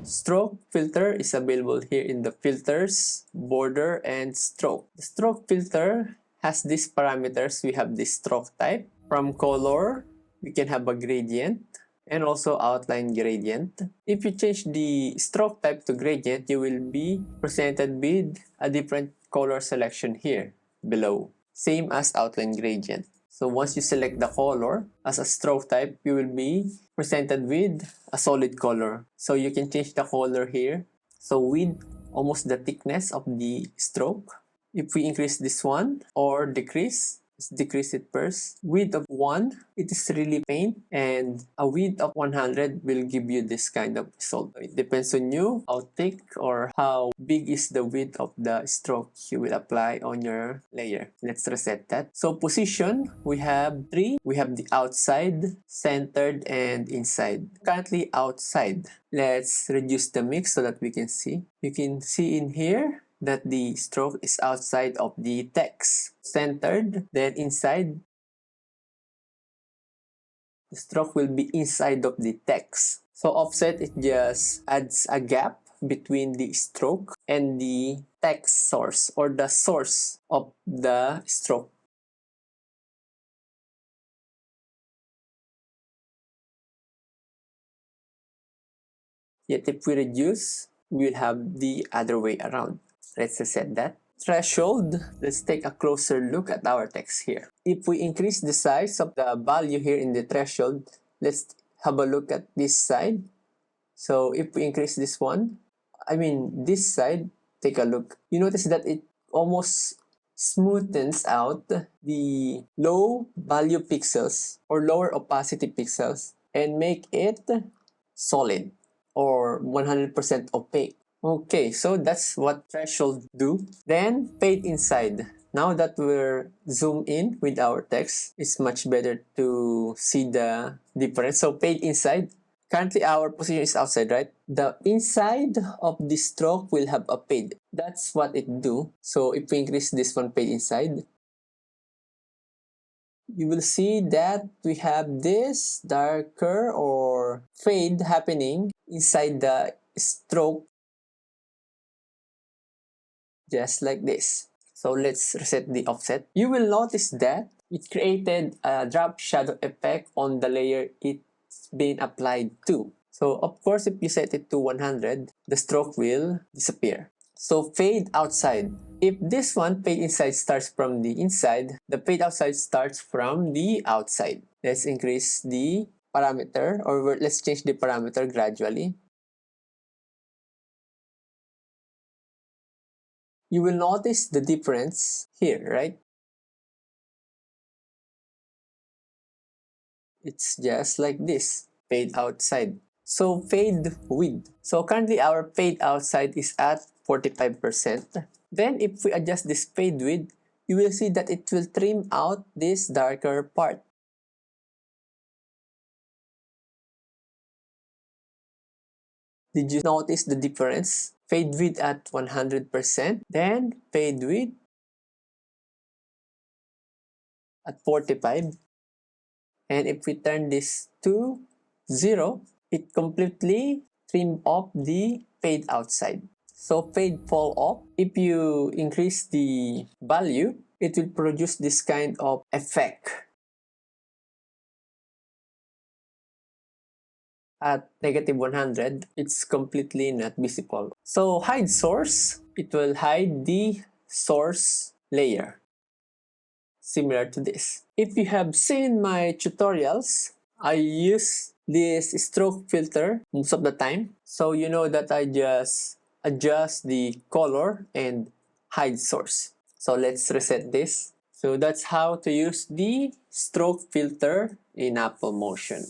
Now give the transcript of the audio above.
stroke filter is available here in the filters, border, and stroke. The stroke filter has these parameters. We have the stroke type. From color, we can have a gradient and also outline gradient. If you change the stroke type to gradient, you will be presented with a different color selection here below, same as outline gradient. So once you select the color as a stroke type, you will be presented with a solid color. So you can change the color here. So with almost the thickness of the stroke, if we increase this one or decrease, let's decrease it first. Width of 1, it is really faint, and a width of 100 will give you this kind of result. It depends on you how thick or how big is the width of the stroke you will apply on your layer. Let's reset that. So position, we have 3. We have the outside, centered, and inside. Currently outside. Let's reduce the mix so that we can see. You can see in here that the stroke is outside of the text. Centered, then inside. The stroke will be inside of the text. So offset, it just adds a gap between the stroke and the text source or the source of the stroke. Yet if we reduce, we will have the other way around. Let's reset that. Threshold, let's take a closer look at our text here. If we increase the size of the value here in the threshold, let's have a look at this side. So if we increase this one, this side, take a look. You notice that it almost smoothens out the low value pixels or lower opacity pixels and make it solid or 100% opaque. Okay, so that's what threshold do. Then fade inside. Now that we're zoomed in with our text, it's much better to see the difference. So fade inside. Currently our position is outside, right? The inside of the stroke will have a fade. That's what it do. So if we increase this one, fade inside, you will see that we have this darker or fade happening inside the stroke, just like this. So let's reset the offset. You will notice that it created a drop shadow effect on the layer it's been applied to. So of course, if you set it to 100, the stroke will disappear. So fade outside. If this one, fade inside, starts from the inside, the fade outside starts from the outside. Let's increase the parameter, or let's change the parameter gradually. You will notice the difference here, right? It's just like this, fade outside. So fade width. So currently our fade outside is at 45%. Then if we adjust this fade width, you will see that it will trim out this darker part. Did you notice the difference? Fade width at 100%, then fade width at 45. And if we turn this to 0, it completely trimmed off the fade outside. So fade fall off. If you increase the value, it will produce this kind of effect. At -100, it's completely not visible. So hide source, it will hide the source layer. Similar to this. If you have seen my tutorials, I use this stroke filter most of the time. So you know that I just adjust the color and hide source. So let's reset this. So that's how to use the stroke filter in Apple Motion.